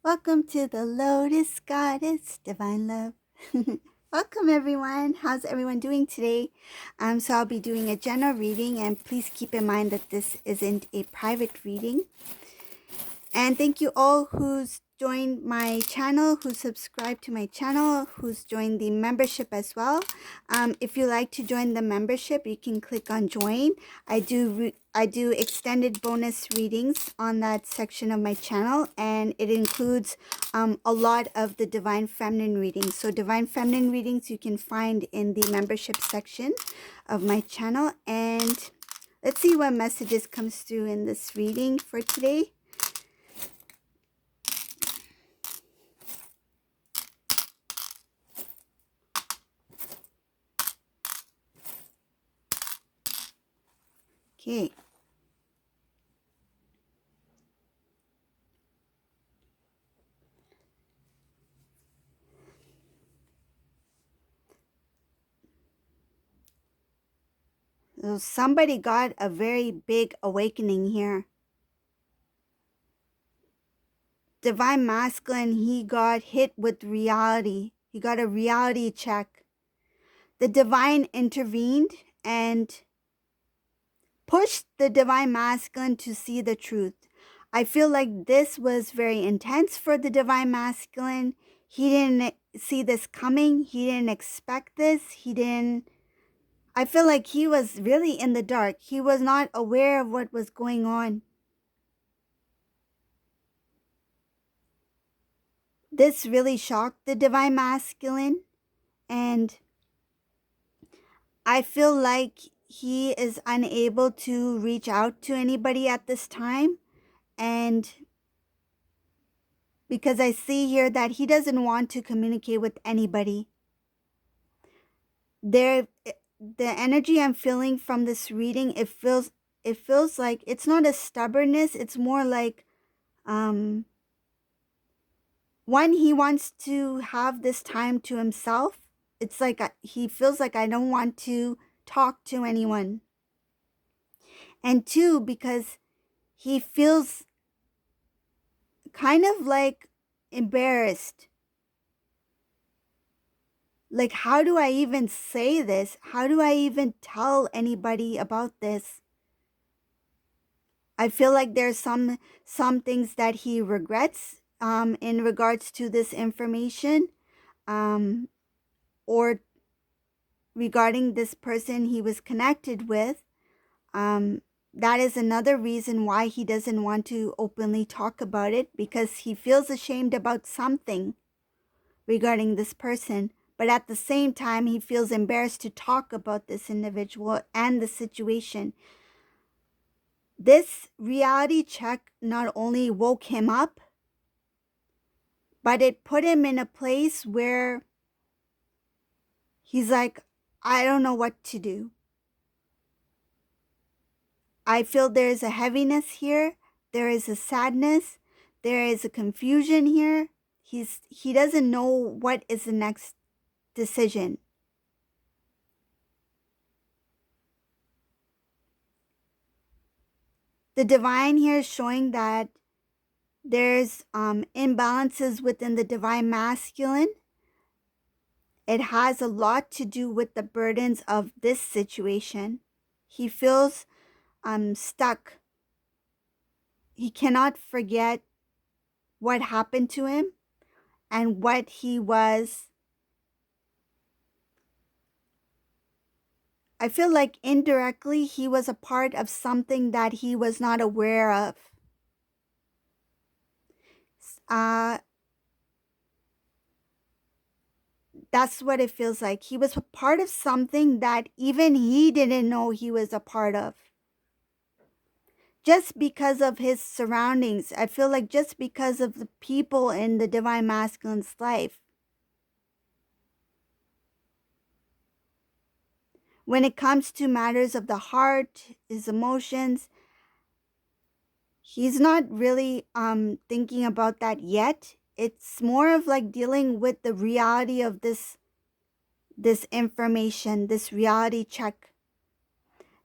Welcome to the Lotus Goddess Divine Love. Welcome everyone. How's everyone doing today? So I'll be doing a general reading, and please keep in mind that this isn't a private reading. And thank you all who's joined my channel, who subscribed to my channel, who's joined the membership as well. If you like to join the membership, you can click on join. I do extended bonus readings on that section of my channel, and it includes a lot of the Divine Feminine readings. So Divine Feminine readings you can find in the membership section of my channel. And let's see what messages comes through in this reading for today. Okay. So somebody got a very big awakening here. Divine Masculine, he got hit with reality. He got a reality check. The Divine intervened and pushed the Divine Masculine to see the truth. I feel like this was very intense for the Divine Masculine. He didn't see this coming. He didn't expect this. I feel like he was really in the dark. He was not aware of what was going on. This really shocked the Divine Masculine, and I feel like he is unable to reach out to anybody at this time, and because I see here that he doesn't want to communicate with anybody. The energy I'm feeling from this reading, it feels like it's not a stubbornness, it's more like one, he wants to have this time to himself. It's like he feels like I don't want to talk to anyone. And two, because he feels kind of like embarrassed. Like, how do I even say this? How do I even tell anybody about this? I feel like there's some things that he regrets in regards to this information, or regarding this person he was connected with. That is another reason why he doesn't want to openly talk about it, because he feels ashamed about something regarding this person. But at the same time, he feels embarrassed to talk about this individual and the situation. This reality check not only woke him up, but it put him in a place where he's like, I don't know what to do. I feel there is a heaviness here. There is a sadness. There is a confusion here. He doesn't know what is the next decision. The divine here is showing that there's imbalances within the Divine Masculine. It has a lot to do with the burdens of this situation. He feels stuck. He cannot forget what happened to him and what he was. I feel like indirectly he was a part of something that he was not aware of. That's what it feels like. He was a part of something that even he didn't know he was a part of. Just because of his surroundings, I feel like just because of the people in the Divine Masculine's life. When it comes to matters of the heart, his emotions, he's not really thinking about that yet. It's more of like dealing with the reality of this information, this reality check.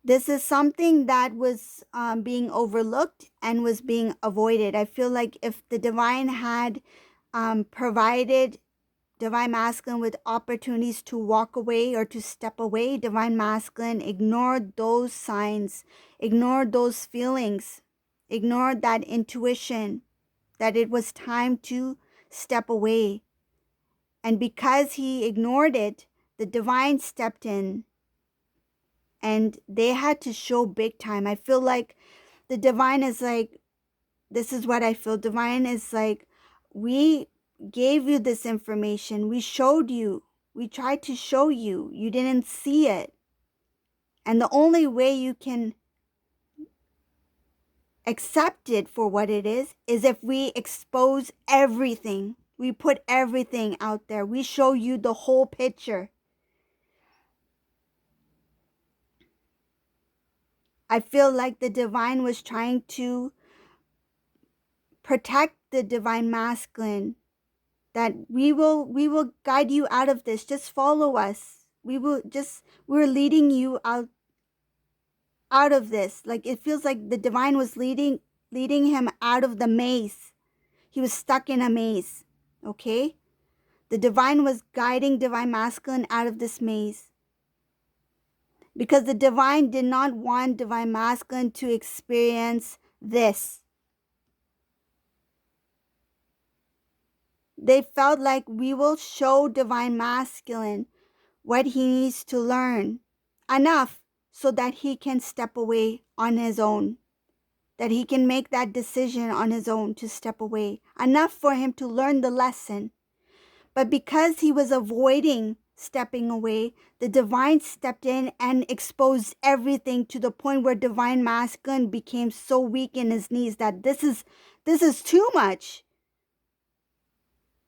This is something that was being overlooked and was being avoided. I feel like if the divine had provided divine masculine with opportunities to walk away or to step away, divine masculine ignored those signs, ignored those feelings, ignored that intuition that it was time to step away. And because he ignored it, the divine stepped in and they had to show big time. I feel like the divine is like, this is what I feel. Divine is like, we gave you this information. We showed you. We tried to show you. You didn't see it. And the only way you can accept it for what it is if we expose everything. We put everything out there. We show you the whole picture. I feel like the divine was trying to protect the divine masculine, that we will guide you out of this. Just follow us. We're leading you out of this. Like, it feels like the divine was leading him out of the maze. He was stuck in a maze. Okay? The divine was guiding divine masculine out of this maze. Because the divine did not want divine masculine to experience this. They felt like, we will show divine masculine what he needs to learn enough so that he can step away on his own, that he can make that decision on his own to step away, enough for him to learn the lesson. But because he was avoiding stepping away, the divine stepped in and exposed everything, to the point where divine masculine became so weak in his knees that this is too much.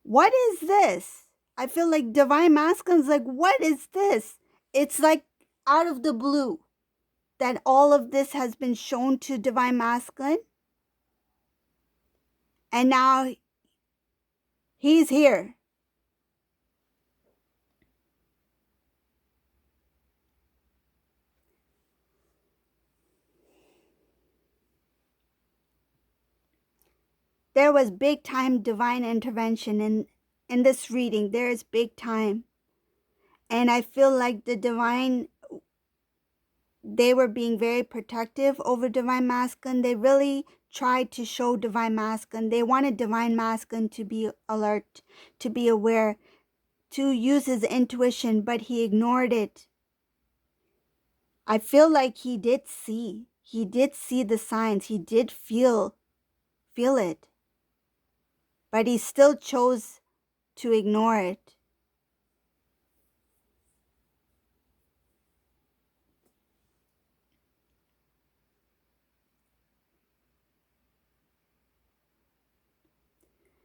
What is this? I feel like divine masculine's like, what is this? It's like out of the blue that all of this has been shown to divine masculine. And now he's here. There was big time divine intervention in this reading. There is big time. And I feel like the divine, they were being very protective over divine masculine. They really tried to show divine masculine. They wanted divine masculine to be alert, to be aware, to use his intuition, but he ignored it. I feel like he did see the signs. He did feel it. But he still chose to ignore it.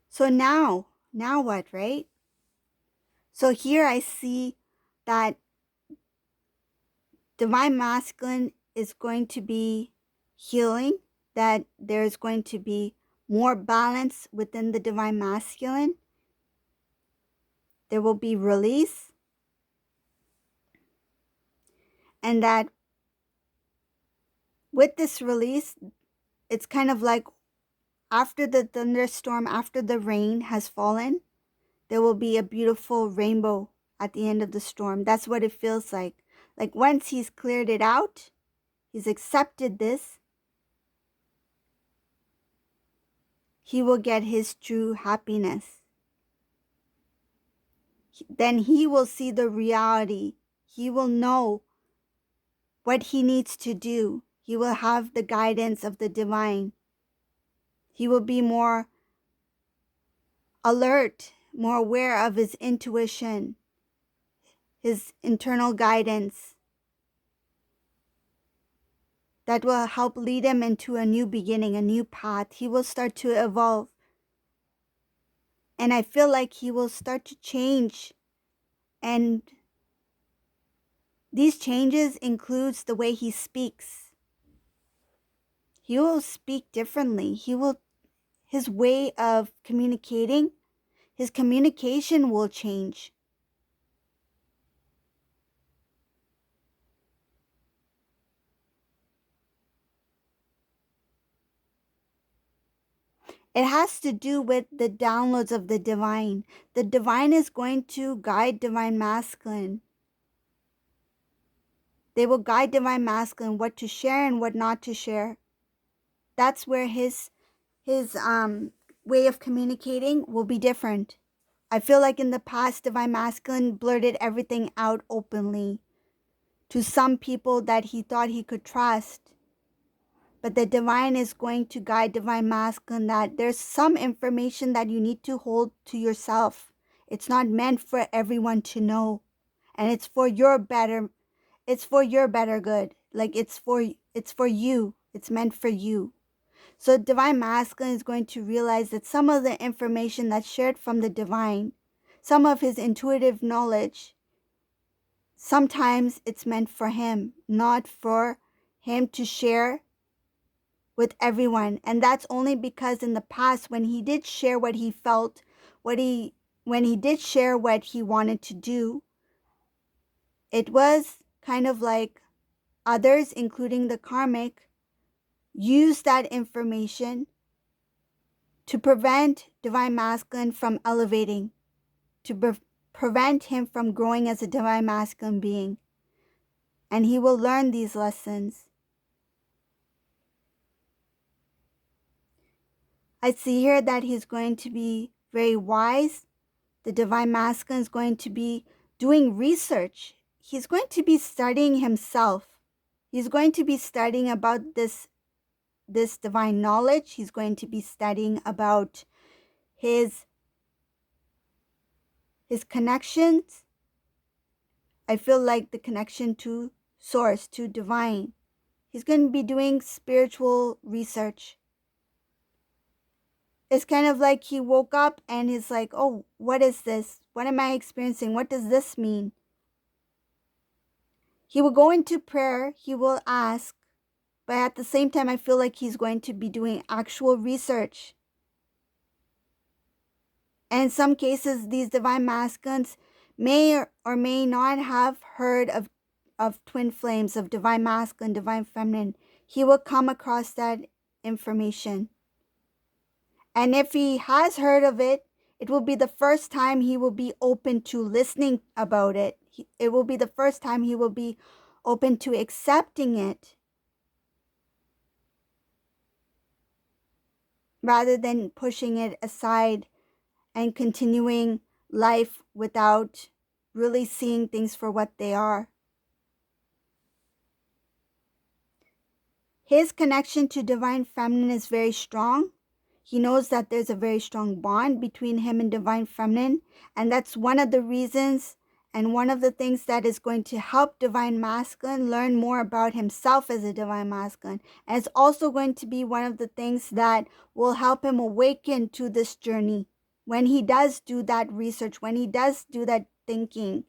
So now what, right? So here I see that divine masculine is going to be healing, that there's going to be more balance within the divine masculine. There will be release. And that with this release, it's kind of like after the thunderstorm, after the rain has fallen, there will be a beautiful rainbow at the end of the storm. That's what it feels like. Like, once he's cleared it out, he's accepted this, he will get his true happiness. Then he will see the reality. He will know what he needs to do. He will have the guidance of the divine. He will be more alert, more aware of his intuition, his internal guidance that will help lead him into a new beginning, a new path. He will start to evolve. And I feel like he will start to change. And these changes includes the way he speaks. He will speak differently. His way of communicating, his communication will change. It has to do with the downloads of the divine. The divine is going to guide divine masculine. They will guide divine masculine what to share and what not to share. That's where his way of communicating will be different. I feel like in the past, divine masculine blurted everything out openly to some people that he thought he could trust. But the divine is going to guide divine masculine that there's some information that you need to hold to yourself. It's not meant for everyone to know. And it's for your better good. Like it's for you. It's meant for you. So divine masculine is going to realize that some of the information that's shared from the divine, some of his intuitive knowledge, sometimes it's meant for him, not for him to share with everyone. And that's only because in the past, when he did share what he felt, when he did share what he wanted to do, it was kind of like others, including the karmic, used that information to prevent divine masculine from elevating, to prevent him from growing as a divine masculine being. And he will learn these lessons. I see here that he's going to be very wise. The divine masculine is going to be doing research. He's going to be studying himself. He's going to be studying about this divine knowledge. He's going to be studying about his connections. I feel like the connection to source, to divine. He's going to be doing spiritual research. It's kind of like he woke up and he's like, oh, what is this? What am I experiencing? What does this mean? He will go into prayer. He will ask. But at the same time, I feel like he's going to be doing actual research. And in some cases, these divine masculines may or may not have heard of twin flames, of divine masculine, divine feminine. He will come across that information. And if he has heard of it, it will be the first time he will be open to listening about it. It will be the first time he will be open to accepting it, rather than pushing it aside and continuing life without really seeing things for what they are. His connection to divine feminine is very strong. He knows that there's a very strong bond between him and divine feminine, and that's one of the reasons and one of the things that is going to help divine masculine learn more about himself as a divine masculine. And it's also going to be one of the things that will help him awaken to this journey when he does do that research, when he does do that thinking.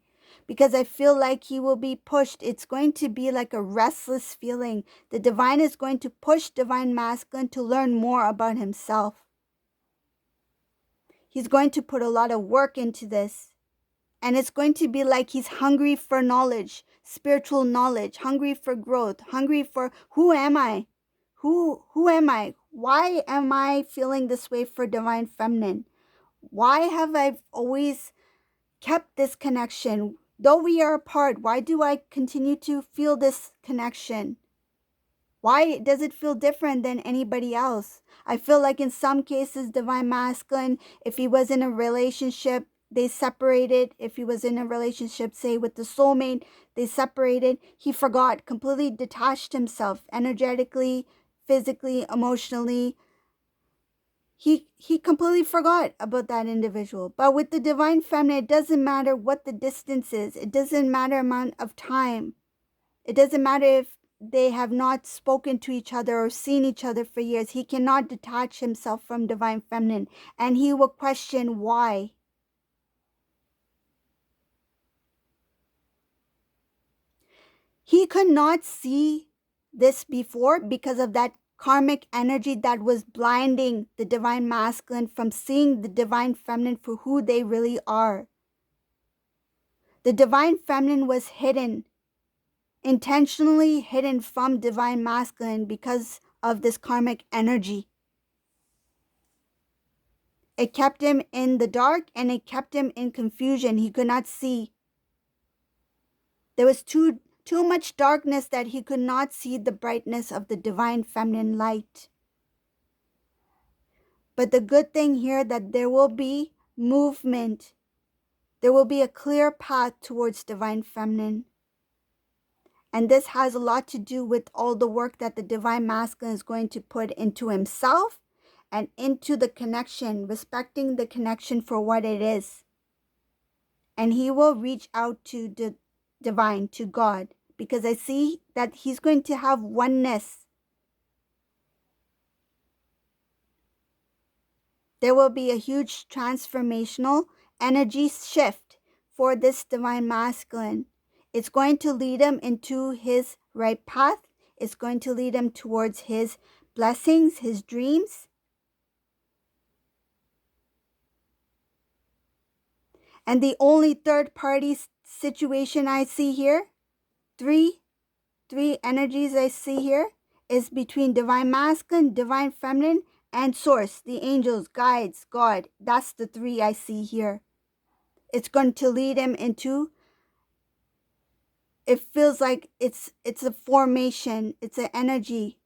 Because I feel like he will be pushed. It's going to be like a restless feeling. The divine is going to push divine masculine to learn more about himself. He's going to put a lot of work into this. And it's going to be like he's hungry for knowledge, spiritual knowledge, hungry for growth, hungry for who am I? Who am I? Why am I feeling this way for divine feminine? Why have I always kept this connection? Though we are apart, why do I continue to feel this connection? Why does it feel different than anybody else? I feel like in some cases, divine masculine, if he was in a relationship, they separated. If he was in a relationship, say with the soulmate, they separated. He forgot, completely detached himself energetically, physically, emotionally. He completely forgot about that individual. But with the divine feminine, it doesn't matter what the distance is. It doesn't matter amount of time. It doesn't matter if they have not spoken to each other or seen each other for years. He cannot detach himself from divine feminine. And he will question why. He could not see this before because of that karmic energy that was blinding the divine masculine from seeing the divine feminine for who they really are. The divine feminine was hidden, intentionally hidden from divine masculine because of this karmic energy. It kept him in the dark and it kept him in confusion. He could not see. There was too much darkness that he could not see the brightness of the divine feminine light. But the good thing here that there will be movement. There will be a clear path towards divine feminine. And this has a lot to do with all the work that the divine masculine is going to put into himself and into the connection, respecting the connection for what it is. And he will reach out to the divine, to God, because I see that he's going to have oneness. There will be a huge transformational energy shift for this divine masculine. It's going to lead him into his right path. It's going to lead him towards his blessings, his dreams. And the only third party situation I see here, three energies I see here, is between divine masculine, divine feminine, and source, the angels, guides, God. That's the three I see here. It's going to lead him into, it feels like it's a formation, it's an energy.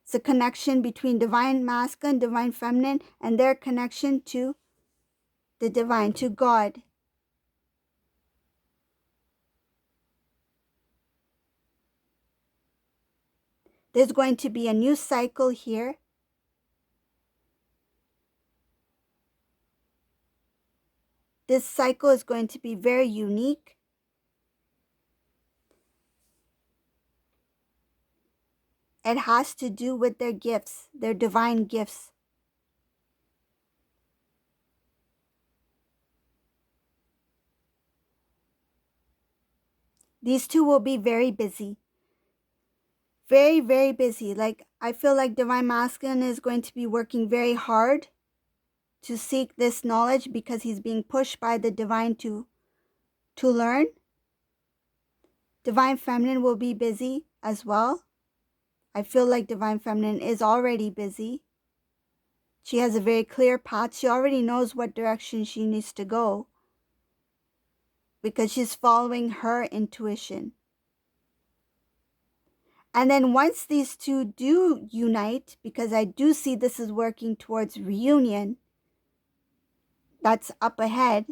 It's a connection between divine masculine, divine feminine, and their connection to the divine, to God. There's going to be a new cycle here. This cycle is going to be very unique. It has to do with their gifts, their divine gifts. These two will be very busy. Very, very busy. Like, I feel like divine masculine is going to be working very hard to seek this knowledge because he's being pushed by the divine to learn. Divine feminine will be busy as well. I feel like divine feminine is already busy. She has a very clear path. She already knows what direction she needs to go because she's following her intuition. And then once these two do unite, because I do see this is working towards reunion, that's up ahead.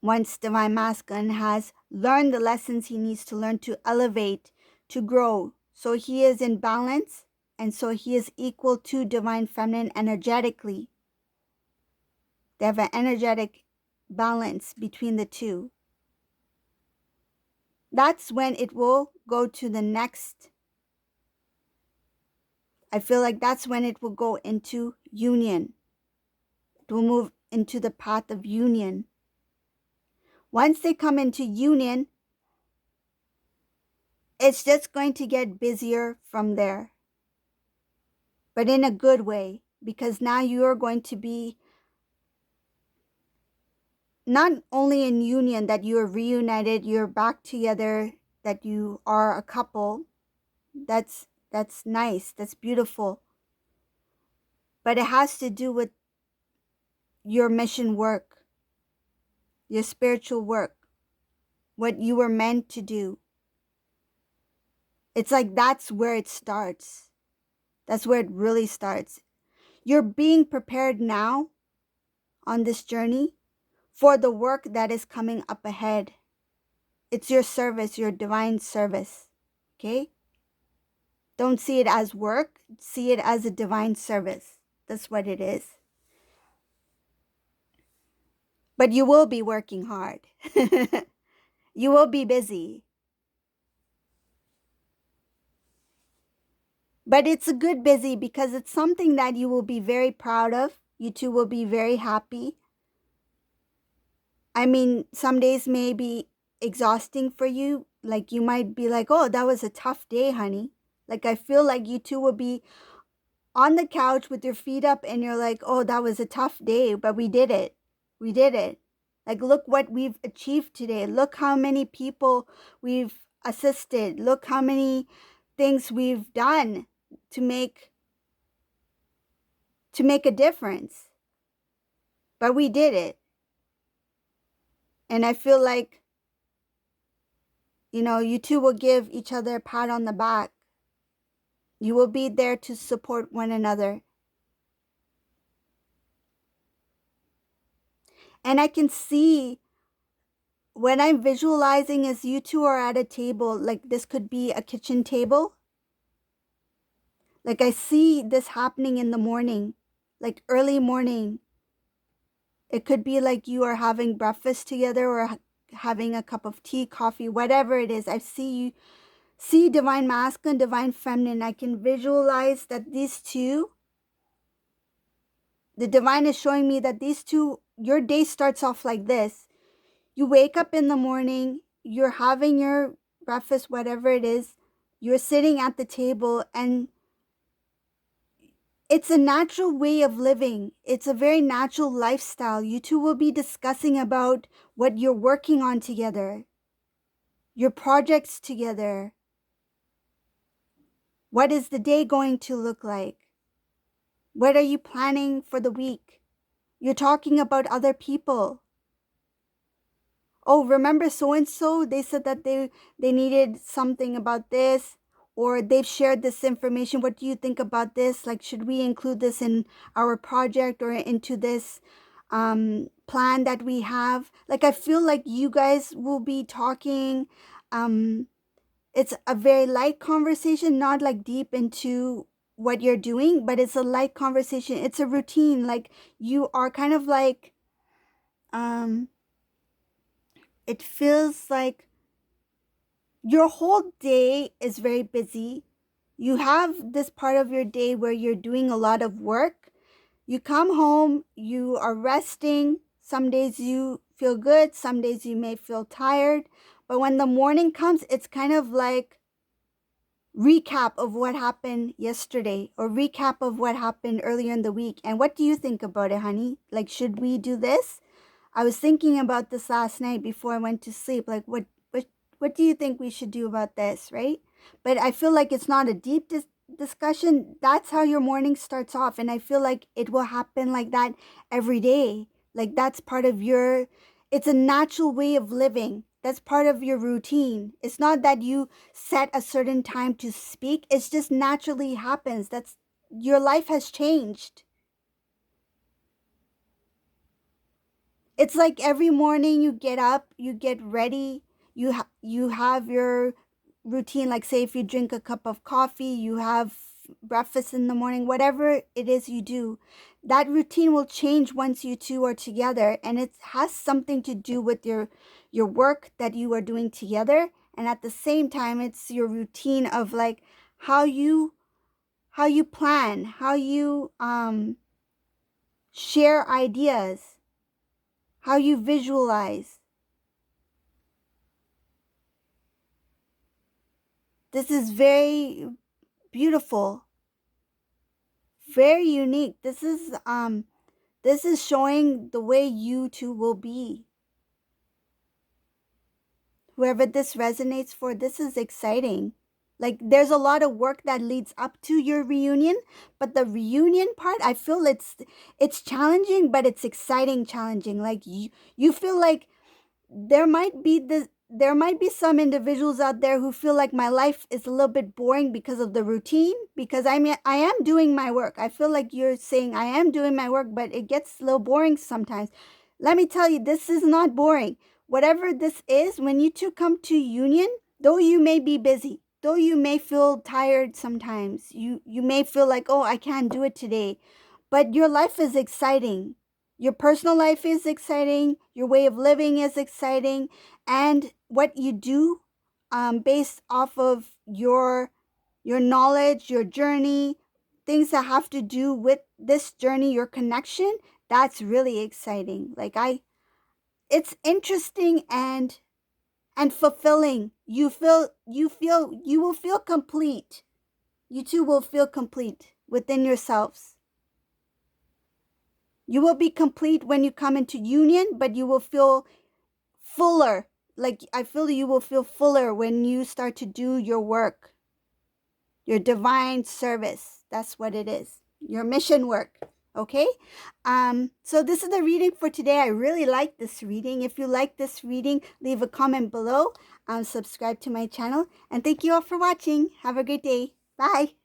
Once divine masculine has learned the lessons he needs to learn to elevate, to grow, so he is in balance, and so he is equal to divine feminine energetically. They have an energetic balance between the two. That's when it will go to the next. I feel like that's when it will go into union. It will move into the path of union. Once they come into union, it's just going to get busier from there. But in a good way, because now you're going to be not only in union, that you're reunited, you're back together, that you are a couple. That's nice, that's beautiful. But it has to do with your mission work, your spiritual work, what you were meant to do. It's like that's where it starts. That's where it really starts. You're being prepared now on this journey for the work that is coming up ahead. It's your service, your divine service. Okay? Don't see it as work. See it as a divine service. That's what it is. But you will be working hard. You will be busy. But it's a good busy because it's something that you will be very proud of. You two will be very happy. I mean, some days may be exhausting for you. Like you might be like, oh, that was a tough day, honey. Like I feel like you two will be on the couch with your feet up and you're like, oh, that was a tough day, but we did it. We did it. Like, look what we've achieved today. Look how many people we've assisted. Look how many things we've done to make to make a difference. But we did it. And I feel like, you two will give each other a pat on the back. You will be there to support one another. And I can see when I'm visualizing is you two are at a table, like this could be a kitchen table. Like I see this happening in the morning, like early morning. It could be like you are having breakfast together or having a cup of tea, coffee, whatever it is. I see divine masculine, divine feminine. I can visualize that these two, the divine is showing me that these two, your day starts off like this. You wake up in the morning, you're having your breakfast, whatever it is, you're sitting at the table, and it's a natural way of living. It's a very natural lifestyle. You two will be discussing about what you're working on together, your projects together. What is the day going to look like? What are you planning for the week? You're talking about other people. Oh, remember so-and-so? They said that they needed something about this, or they've shared this information. What do you think about this? Like, should we include this in our project or into this plan that we have? Like, I feel like you guys will be talking. It's a very light conversation, not like deep into what you're doing, but it's a light conversation. It's a routine. Like, you are kind of like, it feels like your whole day is very busy. You have this part of your day where you're doing a lot of work. You come home, you are resting. Some days you feel good, some days you may feel tired. But when the morning comes, it's kind of like recap of what happened yesterday or recap of what happened earlier in the week. And what do you think about it, honey? Like, should we do this? I was thinking about this last night before I went to sleep. Like, what do you think we should do about this, right? But I feel like it's not a deep discussion. That's how your morning starts off. And I feel like it will happen like that every day. Like, that's part of it's a natural way of living. That's part of your routine. It's not that you set a certain time to speak. It's just naturally happens. Your life has changed. It's like every morning you get up, you get ready, you have your routine. Like, say if you drink a cup of coffee, you have breakfast in the morning, whatever it is you do, that routine will change once you two are together, and it has something to do with your work that you are doing together. And at the same time, it's your routine of like how you plan, how you share ideas, how you visualize. This is very beautiful, very unique. This is showing the way you two will be. Whoever this resonates for, this is exciting. Like, there's a lot of work that leads up to your reunion, but the reunion part, I feel it's challenging, but it's exciting challenging. Like, you feel like there might be some individuals out there who feel like my life is a little bit boring because of the routine, because I am doing my work. I feel like you're saying I am doing my work, but it gets a little boring sometimes. Let me tell you, this is not boring. Whatever this is, when you two come to union, though you may be busy, though you may feel tired sometimes, you may feel like, oh, I can't do it today, but your life is exciting. Your personal life is exciting. Your way of living is exciting. And what you do based off of your knowledge, your journey, things that have to do with this journey, your connection, that's really exciting. Like, it's interesting and fulfilling. You will feel complete. You two will feel complete within yourselves. You will be complete when you come into union, but you will feel fuller. Like, I feel you will feel fuller when you start to do your work, your divine service. That's what it is. Your mission work. Okay, so this is the reading for today. I really like this reading. If you like this reading, leave a comment below, subscribe to my channel, and thank you all for watching. Have a great day. Bye.